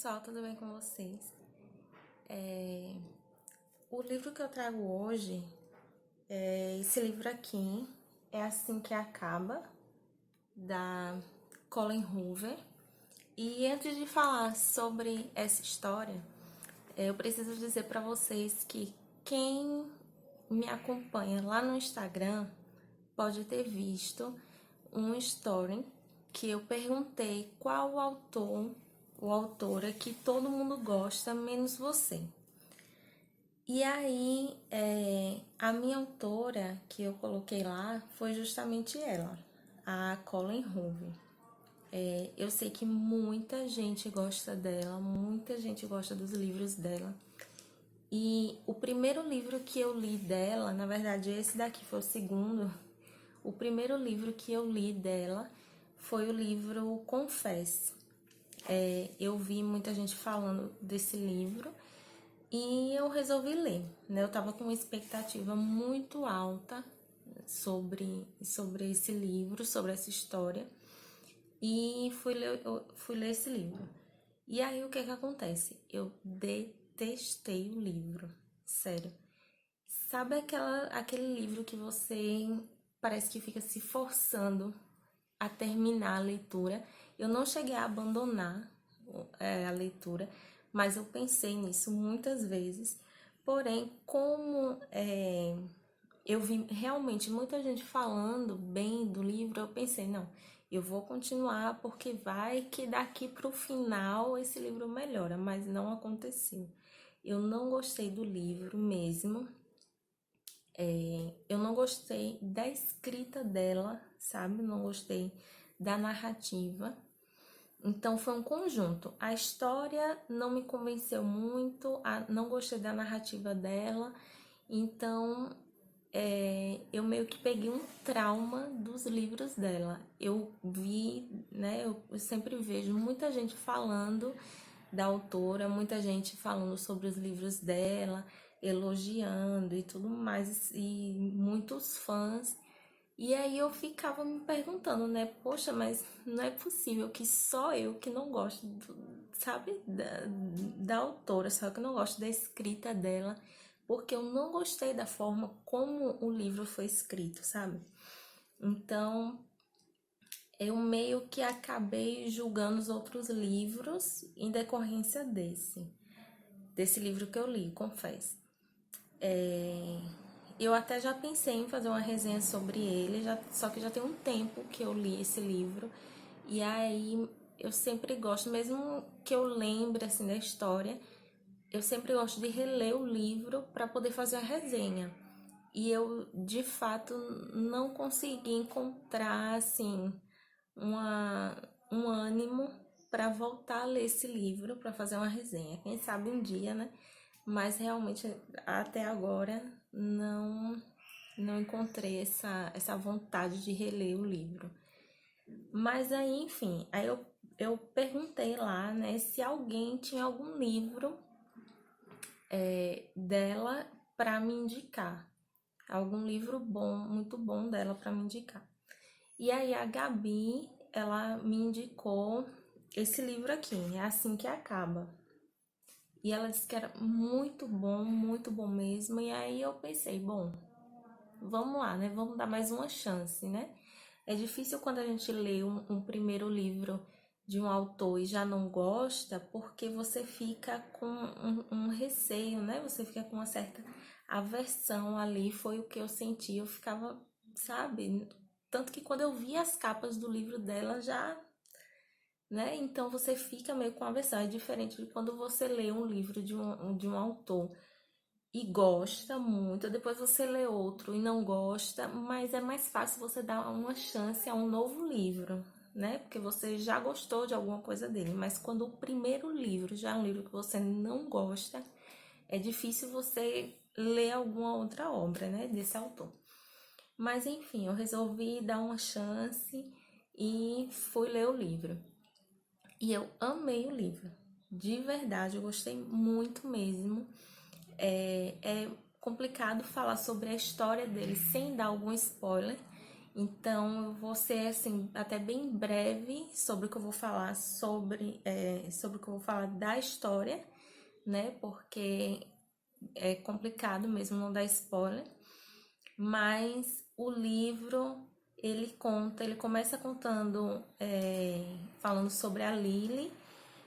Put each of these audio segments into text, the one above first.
pessoal, tudo bem com vocês? O livro que eu trago hoje é esse livro aqui, É Assim que Acaba, da Colleen Hoover. E antes de falar sobre essa história, eu preciso dizer para vocês que quem me acompanha lá no Instagram pode ter visto um story que eu perguntei qual o autor ou autora que todo mundo gosta, menos você. E aí, a minha autora que eu coloquei lá foi justamente ela, a Colleen Hoover. Eu sei que muita gente gosta dela, muita gente gosta dos livros dela. E o primeiro livro que eu li dela, na verdade esse daqui foi o segundo, o primeiro livro que eu li dela foi o livro Confesse. Eu vi muita gente falando desse livro e eu resolvi ler, né? Eu tava com uma expectativa muito alta sobre esse livro, sobre essa história, e fui ler esse livro. E aí o que acontece? Eu detestei o livro, sério. Sabe aquele livro que você parece que fica se forçando a terminar a leitura? Eu não cheguei a abandonar a leitura, mas eu pensei nisso muitas vezes. Porém, como eu vi realmente muita gente falando bem do livro, eu pensei, não, eu vou continuar porque vai que daqui para o final esse livro melhora, mas não aconteceu. Eu não gostei do livro mesmo. Eu não gostei da escrita dela, sabe? Não gostei da narrativa. Então foi um conjunto. A história não me convenceu muito, não gostei da narrativa dela. Então eu meio que peguei um trauma dos livros dela. Eu vi, né? Eu sempre vejo muita gente falando da autora, muita gente falando sobre os livros dela, elogiando e tudo mais, e muitos fãs. E aí eu ficava me perguntando, né? Poxa, mas não é possível que só eu que não gosto, sabe, da autora, só que eu não gosto da escrita dela, porque eu não gostei da forma como o livro foi escrito, sabe? Então, eu meio que acabei julgando os outros livros em decorrência desse livro que eu li, confesso. Eu até já pensei em fazer uma resenha sobre ele, só que já tem um tempo que eu li esse livro. E aí eu sempre gosto, mesmo que eu lembre assim da história, eu sempre gosto de reler o livro para poder fazer a resenha. E eu, de fato, não consegui encontrar assim um ânimo para voltar a ler esse livro, para fazer uma resenha. Quem sabe um dia, né? Mas realmente até agora não encontrei essa vontade de reler o livro. Mas aí, enfim, eu perguntei lá, né, se alguém tinha algum livro dela para me indicar. Algum livro bom, muito bom dela para me indicar. E aí a Gabi, ela me indicou esse livro aqui, É Assim que Acaba. E ela disse que era muito bom mesmo. E aí eu pensei, bom, vamos lá, né? Vamos dar mais uma chance, né? É difícil quando a gente lê um primeiro livro de um autor e já não gosta, porque você fica com um receio, né? Você fica com uma certa aversão ali. Foi o que eu senti. Eu ficava, sabe? Tanto que quando eu vi as capas do livro dela, já, né? Então você fica meio com aversão. É diferente de quando você lê um livro de um autor e gosta muito, depois você lê outro e não gosta, mas é mais fácil você dar uma chance a um novo livro, né? Porque você já gostou de alguma coisa dele, mas quando o primeiro livro já é um livro que você não gosta, é difícil você ler alguma outra obra, né, desse autor. Mas enfim, eu resolvi dar uma chance e fui ler o livro. E eu amei o livro, de verdade, eu gostei muito mesmo. É complicado falar sobre a história dele sem dar algum spoiler, Então, eu vou ser, assim, até bem breve sobre o que eu vou falar, sobre o que eu vou falar da história, né? Porque é complicado mesmo não dar spoiler. Mas o livro, ele começa contando, falando sobre a Lily.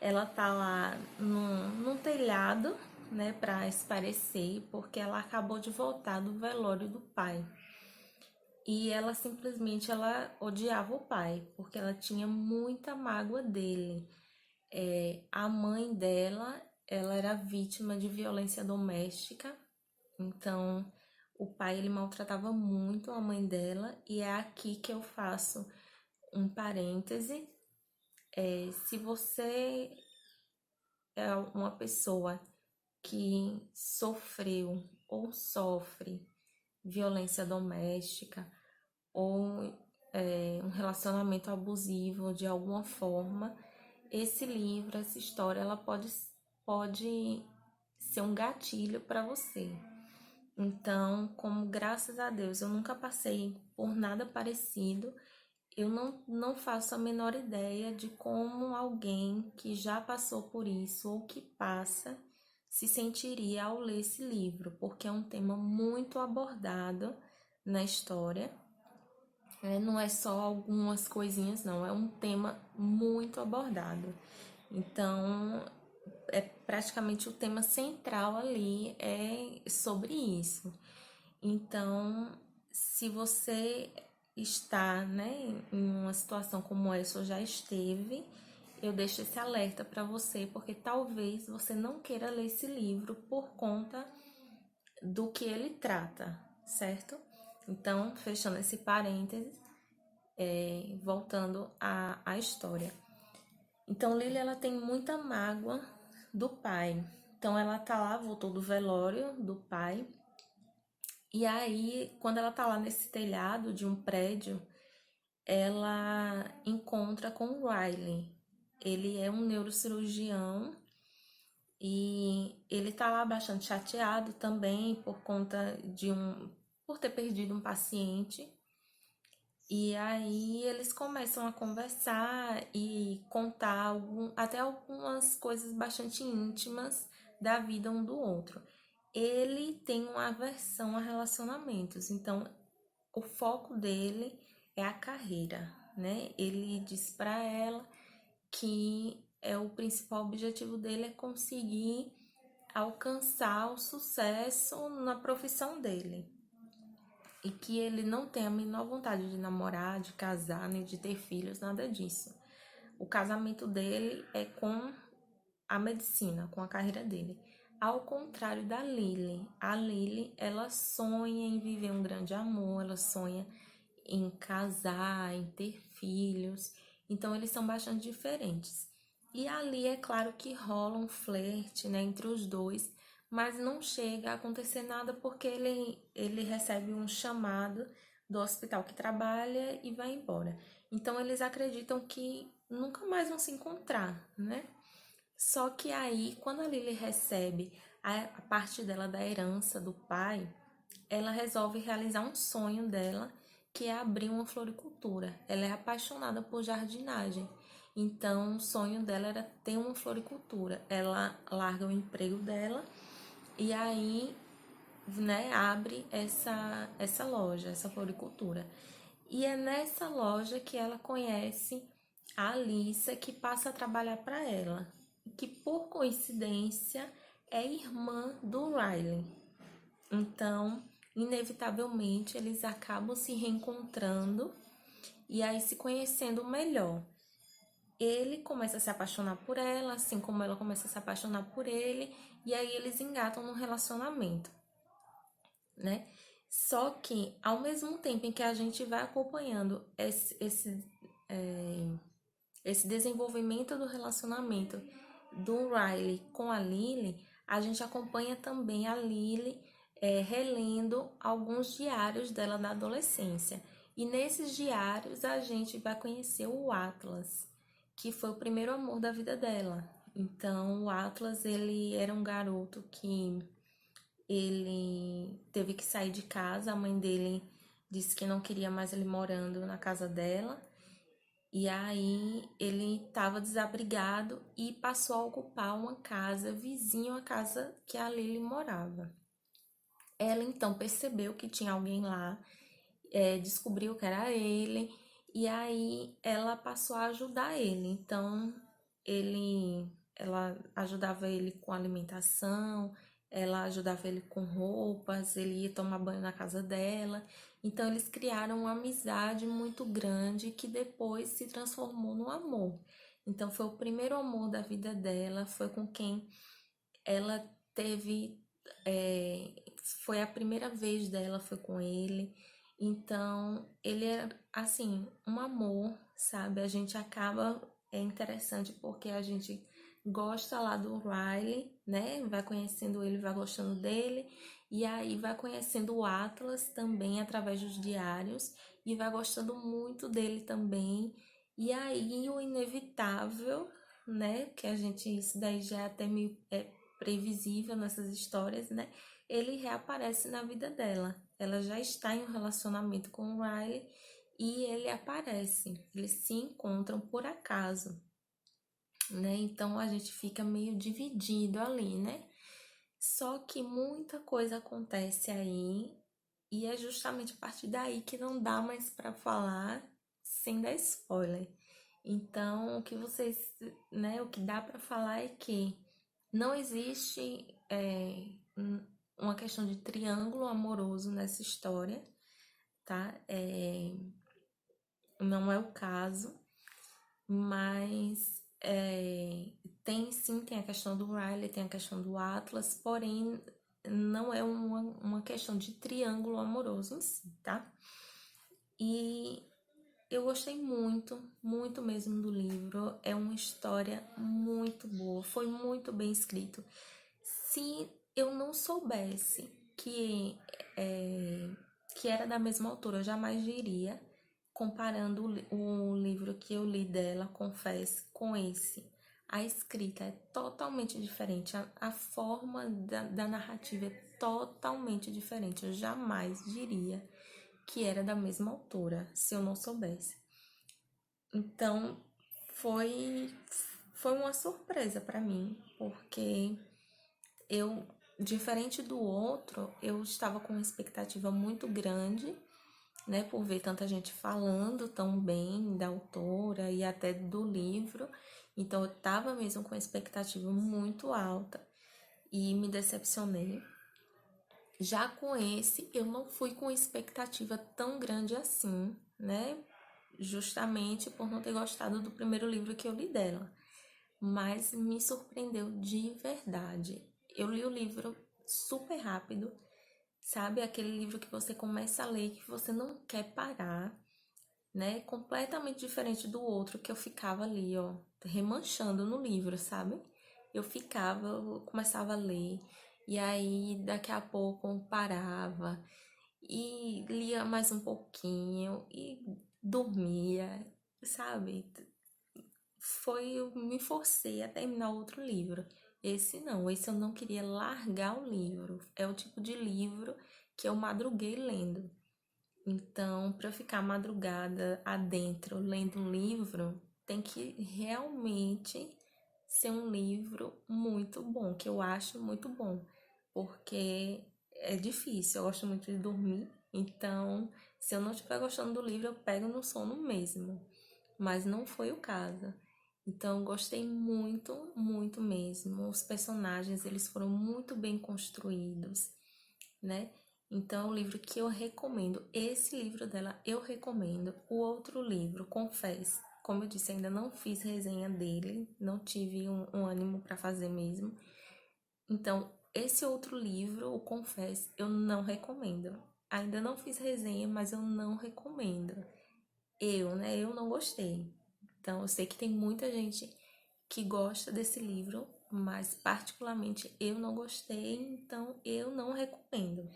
Ela tá lá num telhado, né, pra esparecer, porque ela acabou de voltar do velório do pai. E ela simplesmente ela odiava o pai, porque ela tinha muita mágoa dele. A mãe dela, ela era vítima de violência doméstica, então o pai ele maltratava muito a mãe dela, e é aqui que eu faço um parêntese. Se você é uma pessoa que sofreu ou sofre violência doméstica, ou um relacionamento abusivo de alguma forma, esse livro, essa história, ela pode ser um gatilho para você. Então, como graças a Deus eu nunca passei por nada parecido, eu não faço a menor ideia de como alguém que já passou por isso ou que passa se sentiria ao ler esse livro, porque é um tema muito abordado na história. Não é só algumas coisinhas, não, é um tema muito abordado. Então, é praticamente o tema central ali é sobre isso. Então, se você está, né, em uma situação como essa ou já esteve, eu deixo esse alerta para você, porque talvez você não queira ler esse livro por conta do que ele trata, certo? Então, fechando esse parênteses, voltando à história. Então, Lily, ela tem muita mágoa do pai. Então, ela tá lá, voltou do velório do pai. E aí, quando ela tá lá nesse telhado de um prédio, ela encontra com o Riley. Ele é um neurocirurgião e ele tá lá bastante chateado também por conta por ter perdido um paciente. E aí eles começam a conversar e contar até algumas coisas bastante íntimas da vida um do outro. Ele tem uma aversão a relacionamentos, então o foco dele é a carreira, né? Ele diz para ela que o principal objetivo dele é conseguir alcançar o sucesso na profissão dele e que ele não tem a menor vontade de namorar, de casar, nem de ter filhos, nada disso. O casamento dele é com a medicina, com a carreira dele. Ao contrário da Lily. A Lily, ela sonha em viver um grande amor, ela sonha em casar, em ter filhos. Então, eles são bastante diferentes. E ali é claro que rola um flerte, né, entre os dois, mas não chega a acontecer nada porque ele recebe um chamado do hospital que trabalha e vai embora. Então, eles acreditam que nunca mais vão se encontrar, né? Só que aí, quando a Lily recebe a parte dela da herança do pai, ela resolve realizar um sonho dela, que é abrir uma floricultura. Ela é apaixonada por jardinagem. Então, o sonho dela era ter uma floricultura. Ela larga o emprego dela e aí, né, abre essa loja, essa floricultura. E é nessa loja que ela conhece a Alissa, que passa a trabalhar para ela, que por coincidência é irmã do Riley. Então, inevitavelmente, eles acabam se reencontrando e aí se conhecendo melhor. Ele começa a se apaixonar por ela, assim como ela começa a se apaixonar por ele, e aí eles engatam num relacionamento, né? Só que, ao mesmo tempo em que a gente vai acompanhando esse desenvolvimento do relacionamento do Riley com a Lily, a gente acompanha também a Lily relendo alguns diários dela da adolescência. E nesses diários a gente vai conhecer o Atlas, que foi o primeiro amor da vida dela. Então, o Atlas, ele era um garoto que ele teve que sair de casa, a mãe dele disse que não queria mais ele morando na casa dela. E aí ele estava desabrigado e passou a ocupar uma casa vizinho à casa que a Lily morava. Ela então percebeu que tinha alguém lá, descobriu que era ele, e aí ela passou a ajudar ele. Então ela ajudava ele com alimentação, ela ajudava ele com roupas, ele ia tomar banho na casa dela. Então eles criaram uma amizade muito grande que depois se transformou no amor. Então foi o primeiro amor da vida dela, foi com quem ela teve, foi a primeira vez dela, foi com ele. Então, ele é assim, um amor, sabe? A gente acaba, é interessante porque a gente gosta lá do Riley, né? Vai conhecendo ele, vai gostando dele, e aí vai conhecendo o Atlas também através dos diários, e vai gostando muito dele também. E aí o inevitável, né? Que a gente, isso daí já é até meio previsível nessas histórias, né? Ele reaparece na vida dela. Ela já está em um relacionamento com o Riley e ele aparece. Eles se encontram por acaso, né? Então a gente fica meio dividido ali, né? Só que muita coisa acontece aí e é justamente a partir daí que não dá mais para falar sem dar spoiler. Então, o que vocês, né, o que dá para falar é que não existe uma questão de triângulo amoroso nessa história, tá? Não é o caso, mas tem sim, tem a questão do Riley, tem a questão do Atlas, porém não é uma questão de triângulo amoroso em si, tá? E eu gostei muito, muito mesmo do livro. É uma história muito boa, foi muito bem escrito. Se eu não soubesse que era da mesma autora, eu jamais diria, comparando o livro que eu li dela, confesso, com esse. A escrita é totalmente diferente, a forma da narrativa é totalmente diferente. Eu jamais diria que era da mesma autora, se eu não soubesse. Então, foi, foi uma surpresa para mim, porque eu, diferente do outro, eu estava com uma expectativa muito grande, né, por ver tanta gente falando tão bem da autora e até do livro. Então, eu estava mesmo com uma expectativa muito alta e me decepcionei. Já com esse, eu não fui com expectativa tão grande assim, né? Justamente por não ter gostado do primeiro livro que eu li dela. Mas me surpreendeu de verdade. Eu li o livro super rápido, sabe? Aquele livro que você começa a ler e que você não quer parar, né? Completamente diferente do outro que eu ficava ali, ó, remanchando no livro, sabe? Eu começava a ler, e aí daqui a pouco parava e lia mais um pouquinho e dormia, sabe? Eu me forcei a terminar outro livro. Esse não, esse eu não queria largar o livro. É o tipo de livro que eu madruguei lendo. Então, para eu ficar madrugada adentro lendo um livro, tem que realmente ser um livro muito bom, que eu acho muito bom, porque é difícil, eu gosto muito de dormir, então, se eu não estiver gostando do livro, eu pego no sono mesmo, mas não foi o caso. Então, gostei muito, muito mesmo. Os personagens, eles foram muito bem construídos, né? Então, é um livro que eu recomendo. Esse livro dela eu recomendo. O outro livro, confesso, como eu disse, ainda não fiz resenha dele, não tive um ânimo para fazer mesmo. Então, esse outro livro, o Confesso, eu não recomendo. Ainda não fiz resenha, mas eu não recomendo. Né? Eu não gostei. Então, eu sei que tem muita gente que gosta desse livro, mas particularmente eu não gostei, então eu não recomendo.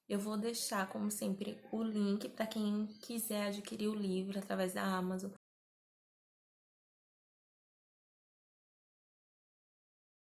Eu vou deixar, como sempre, o link para quem quiser adquirir o livro através da Amazon.